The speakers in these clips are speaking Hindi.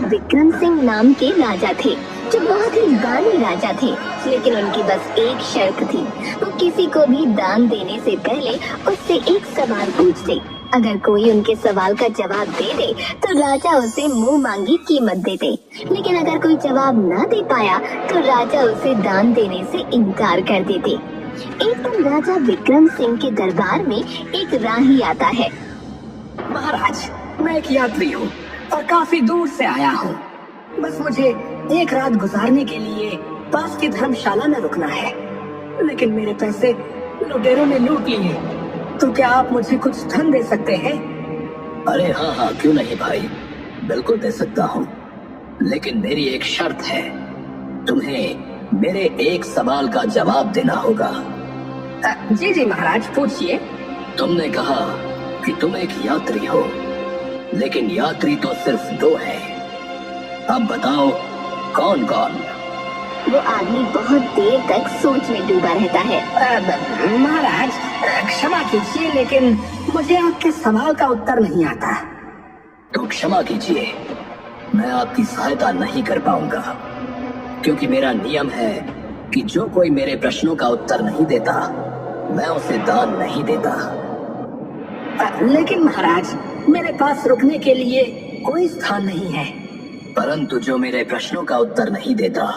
विक्रम सिंह नाम के राजा थे, जो बहुत ही दानी राजा थे। लेकिन उनकी बस एक शर्त थी, वो किसी को भी दान देने से पहले उससे एक सवाल पूछते। अगर कोई उनके सवाल का जवाब दे दे तो राजा उसे मुंह मांगी कीमत देते, लेकिन अगर कोई जवाब न दे पाया तो राजा उसे दान देने से इनकार कर देते। एक दिन राजा विक्रम सिंह के दरबार में एक राही आता है। महाराज, मैं एक यात्री हूँ और काफी दूर से आया हूँ। बस मुझे एक रात गुजारने के लिए पास की धर्मशाला में रुकना है, लेकिन मेरे पैसे लुटेरों ने लूट लिए। तो क्या आप मुझे कुछ धन दे सकते हैं? अरे हाँ हाँ, क्यों नहीं भाई, बिल्कुल दे सकता हूँ, लेकिन मेरी एक शर्त है। तुम्हें मेरे एक सवाल का जवाब देना होगा। जी जी महाराज, पूछिए। तुमने कहा कि तुम एक यात्री हो, लेकिन यात्री तो सिर्फ दो हैं। अब बताओ कौन कौन? वो आदमी बहुत देर तक सोच में डूबा रहता है। महाराज, क्षमा कीजिए, लेकिन मुझे आपके सवाल का उत्तर नहीं आता। तो क्षमा कीजिए, मैं आपकी सहायता नहीं कर पाऊंगा, क्योंकि मेरा नियम है कि जो कोई मेरे प्रश्नों का उत्तर नहीं देता, मैं उसे दान नहीं देता। लेकिन महाराज, मेरे पास रुकने के लिए कोई स्थान नहीं है। परंतु जो मेरे प्रश्नों का उत्तर नहीं देता,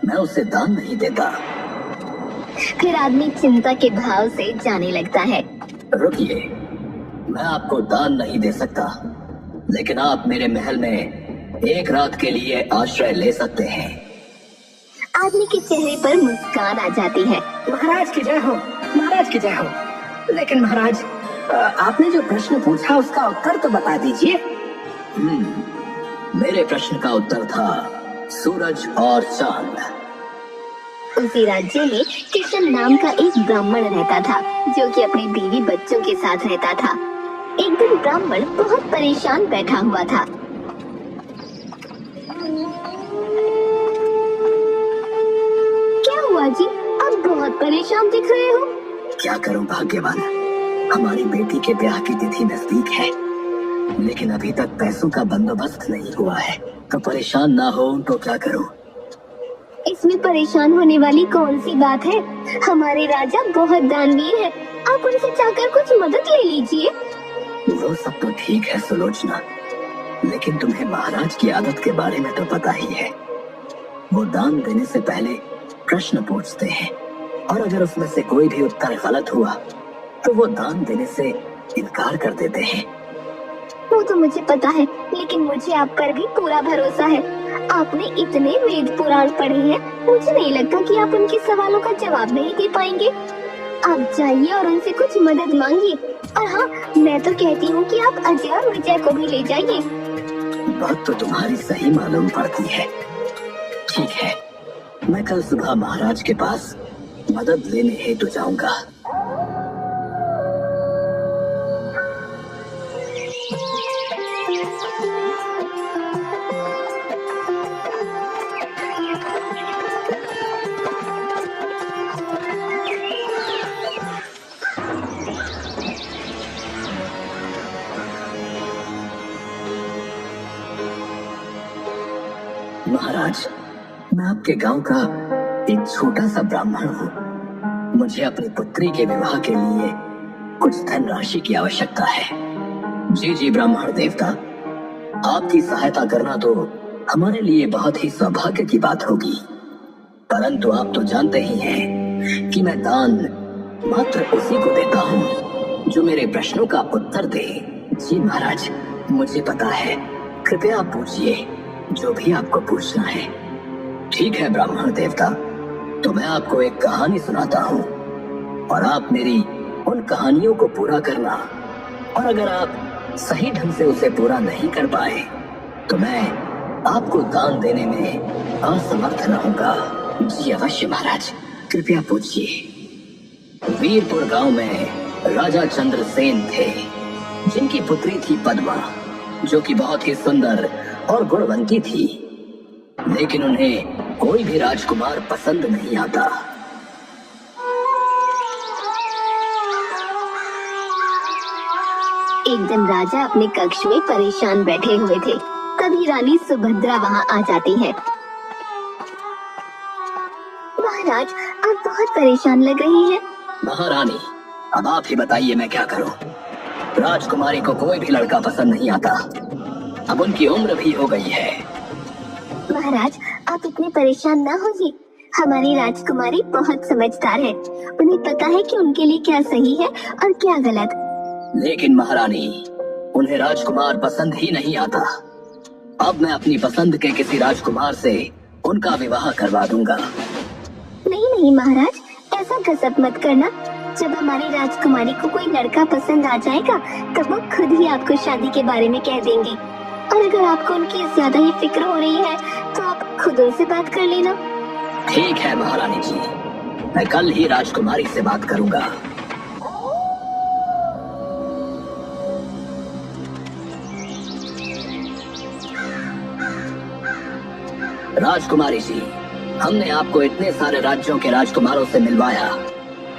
मैं उसे दान नहीं देता। फिर आदमी चिंता के भाव से जाने लगता है। रुकिए, मैं आपको दान नहीं दे सकता, लेकिन आप मेरे महल में एक रात के लिए आश्रय ले सकते हैं। आदमी के चेहरे पर मुस्कान आ जाती है। महाराज की जय हो, महाराज की जय हो। लेकिन महाराज, आपने जो प्रश्न पूछा उसका उत्तर तो बता दीजिए। मेरे प्रश्न का उत्तर था सूरज और चांद। उसी राज्य में किशन नाम का एक ब्राह्मण रहता था, जो कि अपनी बीवी बच्चों के साथ रहता था। एक दिन ब्राह्मण बहुत परेशान बैठा हुआ था। क्या हुआ जी, आप बहुत परेशान दिख रहे हो? क्या करूं भाग्यवान, हमारी बेटी के ब्याह की तिथि नजदीक है, लेकिन अभी तक पैसों का बंदोबस्त नहीं हुआ है। तो परेशान ना हो तो क्या करूं? इसमें परेशान होने वाली कौन सी बात है? हमारे राजा बहुत दानवीर हैं। आप उनसे चाहकर कुछ मदद ले लीजिए। वो सब तो ठीक है सुलोचना, लेकिन तुम्हें महाराज की आदत के बारे में तो पता ही है। वो दान देने से पहले प्रश्न पूछते हैं, और अगर उसमें से कोई भी उत्तर गलत हुआ तो वो दान देने से इनकार कर देते हैं। वो तो मुझे पता है, लेकिन मुझे आप पर भी पूरा भरोसा है। आपने इतने वेद पुराण पढ़े हैं, मुझे नहीं लगता कि आप उनके सवालों का जवाब नहीं दे पाएंगे। आप जाइए और उनसे कुछ मदद मांगिए। और हाँ, मैं तो कहती हूँ कि आप अजय और विजय को भी ले जाइए। बात तो तुम्हारी सही मालूम पड़ती है। ठीक है, मैं कल सुबह महाराज के पास मदद लेने हेतु जाऊंगा। महाराज, मैं आपके गांव का एक छोटा सा ब्राह्मण हूँ। मुझे अपनी पुत्री के विवाह के लिए कुछ धनराशि की आवश्यकता है। जी जी ब्राह्मण देवता, आपकी सहायता करना तो हमारे लिए बहुत ही सौभाग्य की बात होगी। परंतु आप तो जानते ही हैं कि मैं दान मात्र उसी को देता हूँ जो मेरे प्रश्नों का उत्तर दे। जी महाराज, मुझे पता है। कृपया आप पूछिए जो भी आपको पूछना है। ठीक है ब्राह्मण देवता, तो मैं आपको एक कहानी सुनाता हूँ, और आप मेरी उन कहानियों को पूरा करना। और अगर आप सही ढंग से उसे पूरा नहीं कर पाए तो मैं आपको दान देने में असमर्थ रहूंगा। जी अवश्य महाराज, कृपया पूछिए। वीरपुर गांव में राजा चंद्रसेन थे, जिनकी पुत्री थी पद्मा, जो कि बहुत ही सुंदर और गुणवंती थी। लेकिन उन्हें कोई भी राजकुमार पसंद नहीं आता। एक दिन राजा अपने कक्ष में परेशान बैठे हुए थे। तभी रानी सुभद्रा वहाँ आ जाती है। महाराज, आप बहुत परेशान लग रही हैं। महारानी, अब आप ही बताइए मैं क्या करूं? राजकुमारी को कोई भी लड़का पसंद नहीं आता। अब उनकी उम्र भी हो गई है। महाराज, आप इतने परेशान ना होइए। हमारी राजकुमारी बहुत समझदार है। उन्हें पता है कि उनके लिए क्या सही है और क्या गलत। लेकिन महारानी, उन्हें राजकुमार पसंद ही नहीं आता। अब मैं अपनी पसंद के किसी राजकुमार से उनका विवाह करवा दूंगा। नहीं नहीं महाराज, ऐसा गजब मत करना। जब हमारी राजकुमारी को कोई लड़का पसंद आ जाएगा तब वो खुद ही आपको शादी के बारे में कह देंगे। और अगर आपको उनकी ज्यादा ही फिक्र हो रही है तो आप खुद उनसे बात कर लेना। ठीक है महारानी जी, मैं कल ही राजकुमारी से बात करूंगा। राजकुमारी जी, हमने आपको इतने सारे राज्यों के राजकुमारों से मिलवाया,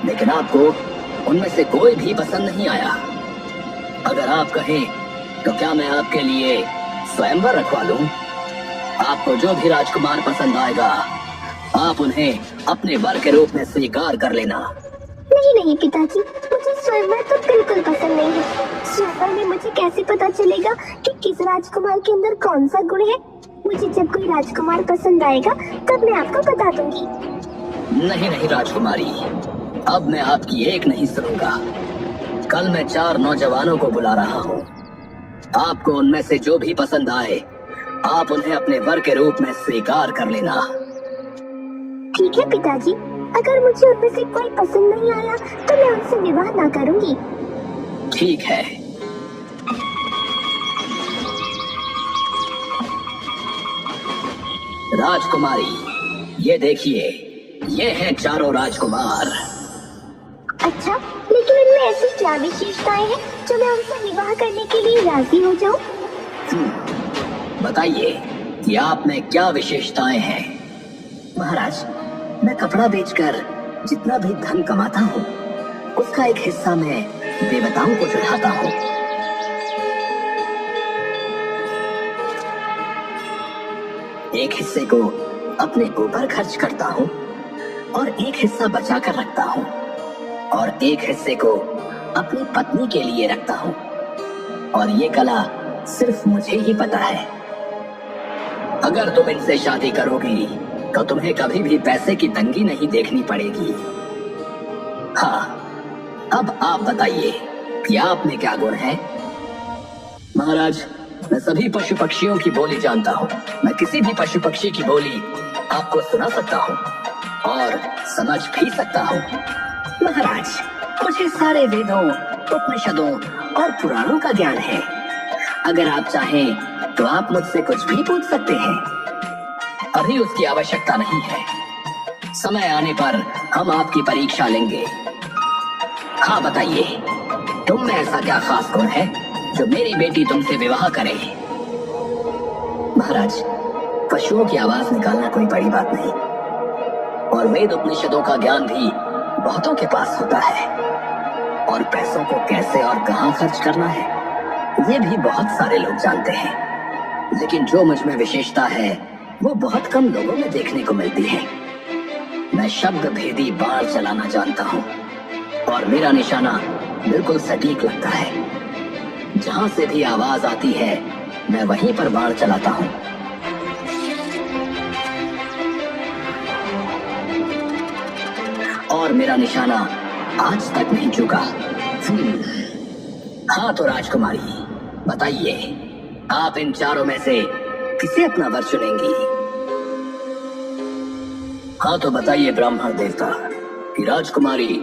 लेकिन आपको उनमें से कोई भी पसंद नहीं आया। अगर आप कहें तो क्या मैं आपके लिए स्वयंवर रखवा लूं? आपको जो भी राजकुमार पसंद आएगा आप उन्हें अपने वर के रूप में स्वीकार कर लेना। नहीं नहीं पिताजी, मुझे स्वयंवर तो बिल्कुल पसंद नहीं है। स्वयंवर में मुझे कैसे पता चलेगा कि किस राजकुमार के अंदर कौन सा गुण है? मुझे जब कोई राजकुमार पसंद आएगा तब मैं आपको बता दूंगी। नहीं नहीं राजकुमारी, अब मैं आपकी एक नहीं सुनूंगा। कल मैं 4 नौजवानों को बुला रहा हूँ। आपको उनमें से जो भी पसंद आए आप उन्हें अपने वर के रूप में स्वीकार कर लेना। ठीक है पिताजी, अगर मुझे उनमें से कोई पसंद नहीं आया तो मैं उनसे विवाह ना करूंगी। ठीक है। राजकुमारी, ये देखिए, ये हैं 4 राजकुमार। अच्छा, लेकिन इनमें ऐसी क्या विशेषताएं हैं जो मैं उनसे विवाह करने के लिए राजी हो जाऊं? बताइए कि आप में क्या विशेषताएं हैं? महाराज, मैं कपड़ा बेचकर जितना भी धन कमाता हूँ उसका एक हिस्सा मैं देवताओं को चढ़ाता हूँ। एक हिस्से को अपने ऊपर खर्च करता हूँ और एक हिस्सा बचा कर रखता हूँ और एक हिस्से को अपनी पत्नी के लिए रखता हूँ। और ये कला सिर्फ मुझे ही पता है। अगर तुम इनसे शादी करोगी तो तुम्हें कभी भी पैसे की तंगी नहीं देखनी पड़ेगी। हाँ, अब आप बताइए कि आप में क्या गुण है? महाराज, मैं सभी पशु पक्षियों की बोली जानता हूँ। मैं किसी भी पशु पक्षी की बोली आपको सुना सकता हूँ और समझ भी सकता हूँ। महाराज, मुझे सारे वेदों, उपनिषदों और पुराणों का ज्ञान है। अगर आप चाहें तो आप मुझसे कुछ भी पूछ सकते हैं। अभी उसकी आवश्यकता नहीं है। समय आने पर हम आपकी परीक्षा लेंगे। हाँ बताइए, तुम में ऐसा क्या खास गुण है जो मेरी बेटी तुमसे विवाह करे? महाराज, पशुओं की आवाज निकालना कोई बड़ी बात नहीं और वेद उपनिषदों का ज्ञान भी बहुतों के पास होता है। और पैसों को कैसे और कहाँ खर्च करना है ये भी बहुत सारे लोग जानते हैं। लेकिन जो मुझ में विशेषता है वो बहुत कम लोगों में देखने को मिलती है। मैं शब्द भेदी बाण चलाना जानता हूँ और मेरा निशाना बिल्कुल सटीक लगता है। जहाँ से भी आवाज आती है मैं वहीं पर बाण चलाता हूँ। और मेरा निशाना आज तक नहीं चुका। हाँ तो राजकुमारी, बताइए, आप इन 4 में से किसे अपना वर चुनेंगी? हाँ तो बताइए ब्राह्मण देवता कि राजकुमारी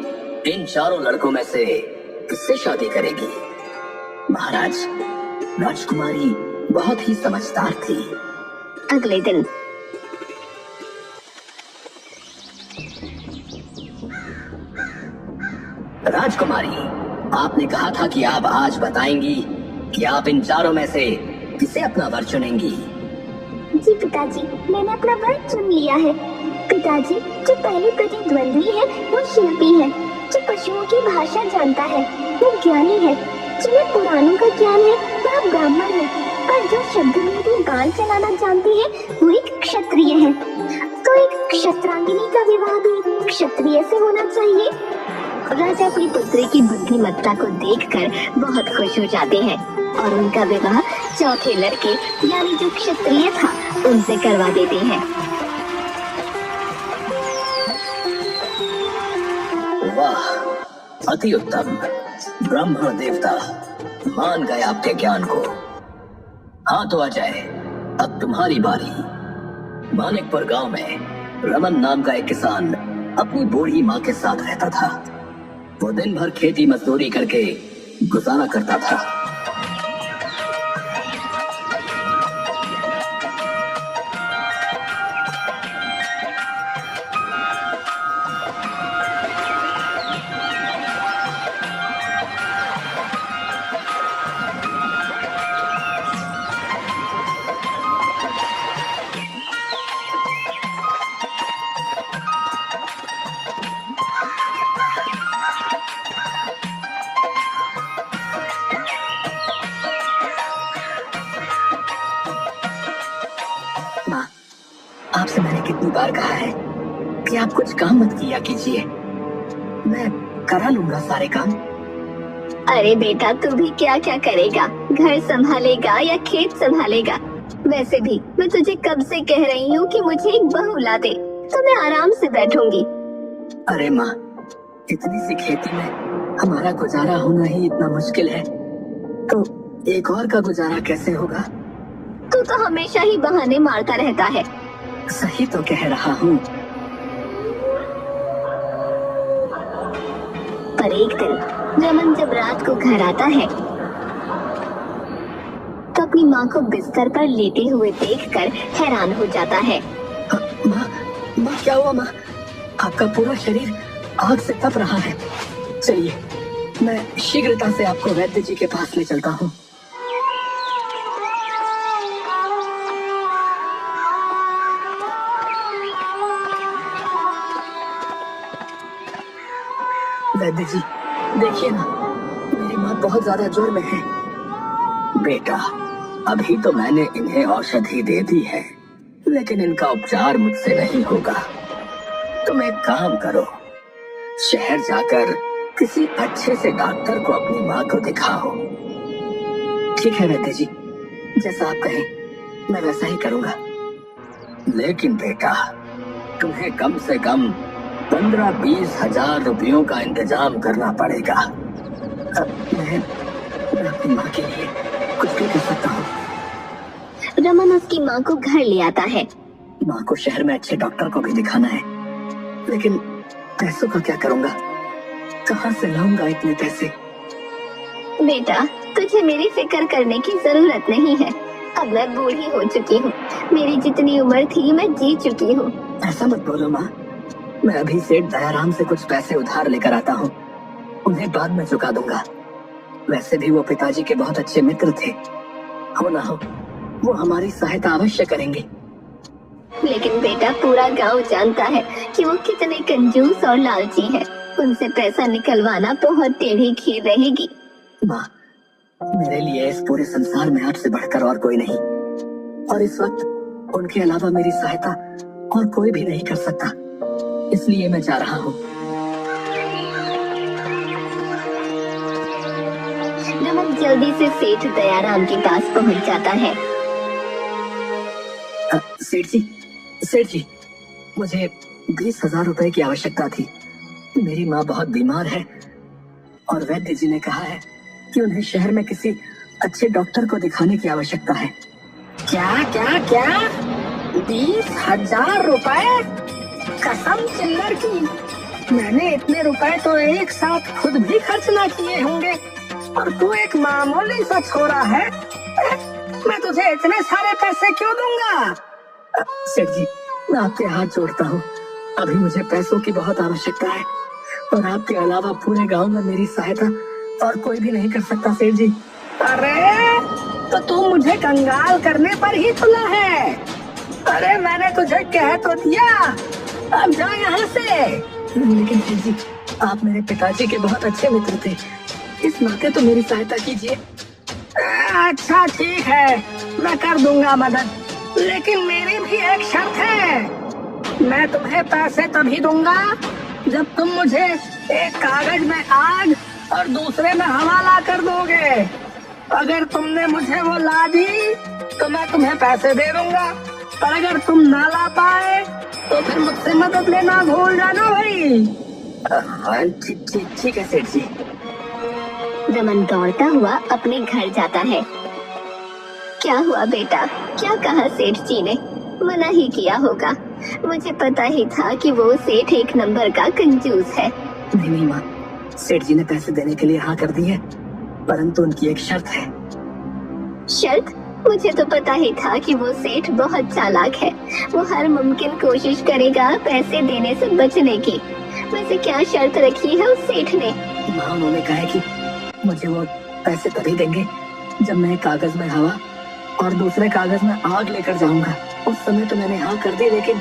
इन 4 लड़कों में से किससे शादी करेगी? महाराज, राजकुमारी बहुत ही समझदार थी। अगले दिन राजकुमारी, आपने कहा था कि आप आज बताएंगी कि आप इन 4 में से किसे अपना वर चुनेंगी। जी पिताजी, मैंने अपना वर चुन लिया है। पिताजी, जो पहले प्रतिद्वंद्वी है वो शिल्पी है, जो पशुओं की भाषा जानता है वो ज्ञानी है, जिन्हें पुराणों का ज्ञान है वह ब्राह्मण है पर जो शब्द में भी बाल चलाना जानती है वो एक क्षत्रिय है, तो एक क्षत्रांगिनी का विवाह भी क्षत्रिय से होना चाहिए। राजा अपनी पुत्री की बुद्धिमत्ता को देखकर बहुत खुश हो जाते हैं और उनका विवाह चौथे लड़के यानी जो क्षत्रिय था उनसे करवा देते हैं। वाह, अति उत्तम। ब्राह्मण देवता मान गए आपके ज्ञान को। हाँ तो आ जाए, अब तुम्हारी बारी। मानिकपुर गांव में रमन नाम का एक किसान अपनी बूढ़ी माँ के साथ रहता था। वो दिन भर खेती मजदूरी करके गुजारा करता था। माँ, आपसे मैंने कितनी बार कहा है कि आप कुछ काम मत किया कीजिए, मैं करा लूंगा सारे काम। अरे बेटा, तू भी क्या क्या करेगा? घर संभालेगा या खेत संभालेगा? वैसे भी मैं तुझे कब से कह रही हूँ कि मुझे एक बहू ला दे, तो मैं आराम से बैठूंगी। अरे माँ, इतनी सी खेती में हमारा गुजारा होना ही इतना मुश्किल है, तो एक और का गुजारा कैसे होगा? तू तो हमेशा ही बहाने मारता रहता है। सही तो कह रहा हूँ। पर एक दिन रमन जब रात को घर आता है तो अपनी माँ को बिस्तर पर लेटे हुए देखकर हैरान हो जाता है। माँ, माँ क्या हुआ माँ? आपका पूरा शरीर आग से तप रहा है। चलिए, मैं शीघ्रता से आपको वैद्य जी के पास ले चलता हूँ। वैद्य जी, देखिए ना, मेरी माँ बहुत ज्यादा जोर में है। बेटा, अभी तो मैंने इन्हें औषधि दे दी है, लेकिन इनका उपचार मुझसे नहीं होगा। तुम एक काम करो, शहर जाकर किसी अच्छे से डॉक्टर को अपनी माँ को दिखाओ। ठीक है वैद्य जी, जैसा आप कहें मैं वैसा ही करूँगा। लेकिन बेटा, तुम्हें कम से कम 15-20 हजार रुपयों का इंतजाम करना पड़ेगा। मैं अपनी माँ के लिए कुछ भी कर सकता हूँ। रमन उसकी माँ को घर ले आता है। माँ को शहर में अच्छे डॉक्टर को भी दिखाना है, लेकिन पैसों का क्या करूँगा? कहाँ से लाऊंगा इतने पैसे? बेटा, तुझे मेरी फिक्र करने की जरूरत नहीं है। अब मैं बूढ़ी हो चुकी हूँ, मेरी जितनी उम्र थी मैं जी चुकी हूँ। ऐसा मत बोलो माँ, मैं अभी सेठ दयाराम से कुछ पैसे उधार लेकर आता हूँ, उन्हें बाद में चुका दूंगा। वैसे भी वो पिताजी के बहुत अच्छे मित्र थे, हो ना हो वो हमारी सहायता अवश्य करेंगे। लेकिन बेटा, पूरा गांव जानता है कि वो कितने कंजूस और लालची है। उनसे पैसा निकलवाना बहुत टेढ़ी खीर रहेगी। माँ, मेरे लिए इस पूरे संसार में आपसे बढ़कर और कोई नहीं, और इस वक्त उनके अलावा मेरी सहायता और कोई भी नहीं कर सकता, इसलिए मैं जा रहा हूँ। रमन जल्दी से सेठ दयाराम के पास पहुँच जाता है। सेठ जी, मुझे 20,000 रुपए की आवश्यकता थी। मेरी माँ बहुत बीमार है और वैद्य जी ने कहा है कि उन्हें शहर में किसी अच्छे डॉक्टर को दिखाने की आवश्यकता है। क्या क्या क्या? 20,000 रुपए? कसम चिल्लर की, मैंने इतने रुपए तो एक साथ खुद भी खर्च ना किए होंगे, और तू एक मामूली सा छोरा है। मैं तुझे इतने सारे पैसे क्यों दूंगा? सेठ जी, मैं आपके हाथ जोड़ता हूँ, अभी मुझे पैसों की बहुत आवश्यकता है, और आपके अलावा पूरे गांव में मेरी सहायता और कोई भी नहीं कर सकता सेठ जी। अरे तो तू मुझे कंगाल करने पर ही तुला है? अरे मैंने तुझे कह तो दिया, अब जा यहाँ से। लेकिन सेठ जी, आप मेरे पिताजी के बहुत अच्छे मित्र थे, इस नाते तो मेरी सहायता कीजिए। अच्छा ठीक है, मैं कर दूंगा मदद, लेकिन मेरी भी एक शर्त है। मैं तुम्हें पैसे तभी दूंगा जब तुम मुझे एक कागज में आग और दूसरे में हवा ला कर दोगे। अगर तुमने मुझे वो ला दी तो मैं तुम्हें पैसे दे दूंगा, और अगर तुम ना ला पाए तो फिर मुझसे मदद लेना भूल जाना भाई। ठीक है सेठ जी। रमन दौड़ता हुआ अपने घर जाता है। क्या हुआ बेटा, क्या कहा सेठ जी ने? मना ही किया होगा, मुझे पता ही था कि वो सेठ एक नंबर का कंजूस है। नहीं माँ, सेठ जी ने पैसे देने के लिए हाँ कर दी है, परंतु उनकी एक शर्त है। शर्त? मुझे तो पता ही था कि वो सेठ बहुत चालाक है। वो हर मुमकिन कोशिश करेगा पैसे देने से बचने की। वैसे क्या शर्त रखी है उस सेठ ने? माँ, उन्होंने कहा है कि मुझे वो पैसे तभी देंगे जब मैं कागज में हवा और दूसरे कागज में आग लेकर जाऊंगा। उस समय तो मैंने हाँ कर दी, लेकिन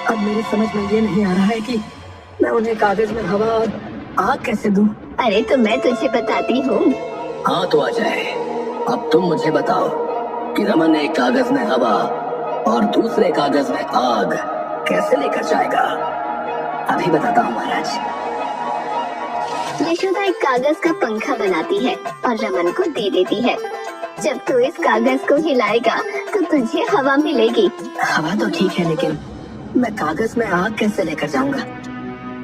अब मेरी समझ में ये नहीं आ रहा है कि मैं उन्हें कागज में हवा और आग कैसे दूं। अरे तो मैं तुझे बताती हूँ। हाँ तो आ जाए। अब तुम मुझे बताओ कि रमन एक कागज में हवा और दूसरे कागज में आग कैसे लेकर जाएगा। अभी बताता हूँ महाराज। यशोदा एक कागज का पंखा बनाती है और रमन को दे देती है। जब तू इस कागज को हिलाएगा तो तुझे हवा मिलेगी। हवा तो ठीक है, लेकिन मैं कागज में आग कैसे लेकर जाऊंगा?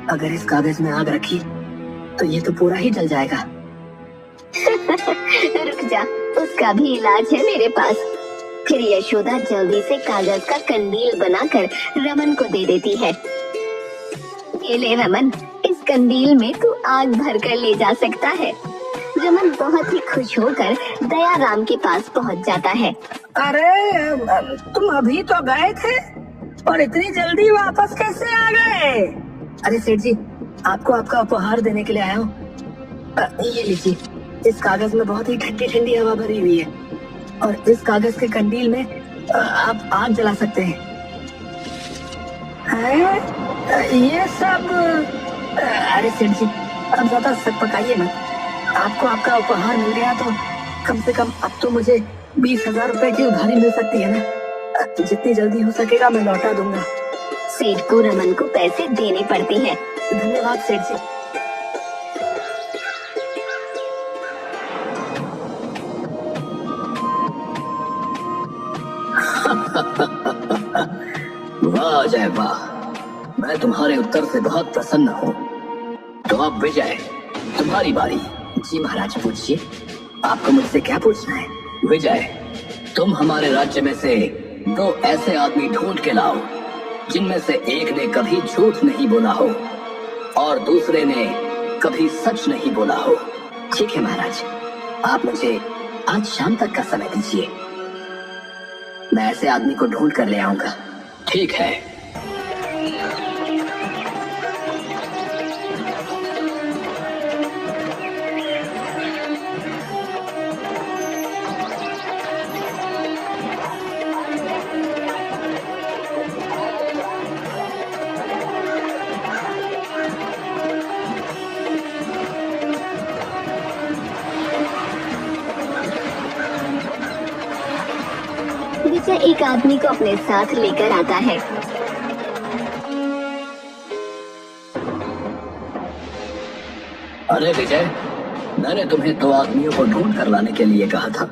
अगर इस कागज में आग रखी तो ये तो पूरा ही जल जाएगा। रुक जा, उसका भी इलाज है मेरे पास। फिर यशोदा जल्दी से कागज का कंदील बनाकर रमन को दे देती है। ये ले रमन, इस कंदील में तू आग भरकर ले जा सकता है। रमन बहुत ही खुश होकर दयाराम के पास पहुंच जाता है। अरे तुम अभी तो गए थे और इतनी जल्दी वापस कैसे आ गए? अरे सेठ जी, आपको आपका उपहार देने के लिए आया हूँ। ये लीजिए, इस कागज में बहुत ही ठंडी ठंडी हवा भरी हुई है और इस कागज के कंडील में आप आग जला सकते हैं। ये सब? अरे सेठ जी, अब ज्यादा सक पकाइए मत। आपको आपका उपहार मिल गया तो कम से कम अब तो मुझे 20,000 रुपए की उधारी मिल सकती है ना। जितनी जल्दी हो सकेगा मैं लौटा दूंगा। सेठ को रमन को पैसे देने पड़ते हैं। धन्यवाद सेठ जी। वाह अजय वाह, मैं तुम्हारे उत्तर से बहुत प्रसन्न हूँ। तो अब विजय, तुम्हारी बारी। जी महाराज, पूछिए, आपको मुझसे क्या पूछना है? विजय, तुम हमारे राज्य में से 2 ऐसे आदमी ढूंढ के लाओ जिनमें से एक ने कभी झूठ नहीं बोला हो और दूसरे ने कभी सच नहीं बोला हो। ठीक है महाराज, आप मुझे आज शाम तक का समय दीजिए, मैं ऐसे आदमी को ढूंढ कर ले आऊंगा। ठीक है। विजय एक आदमी को अपने साथ लेकर आता है। अरे विजय, मैंने तुम्हें 2 आदमियों को ढूंढ कर लाने के लिए कहा था,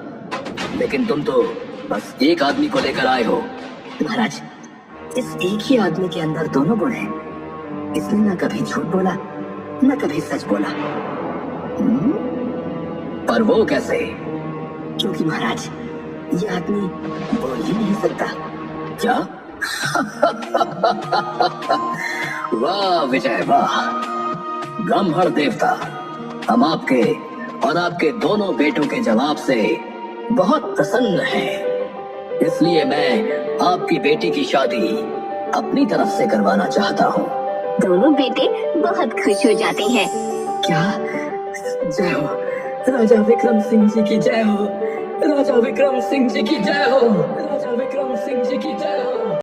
लेकिन तुम तो बस एक आदमी को लेकर आए हो। महाराज, इस एक ही आदमी के अंदर दोनों गुण हैं। इसने न कभी झूठ बोला न कभी सच बोला। पर वो कैसे? क्योंकि महाराज, ये आदमी बोल ही नहीं सकता। क्या? वाह विजय वाह, ब्राह्मण देवता, हम आपके और आपके दोनों बेटों के जवाब से बहुत प्रसन्न हैं। इसलिए मैं आपकी बेटी की शादी अपनी तरफ से करवाना चाहता हूँ। दोनों बेटे बहुत खुश हो जाते हैं। क्या? जय हो राजा विक्रम सिंह जी की जय हो, राजा विक्रम सिंह जी की जय हो, राजा विक्रम सिंह जी की जय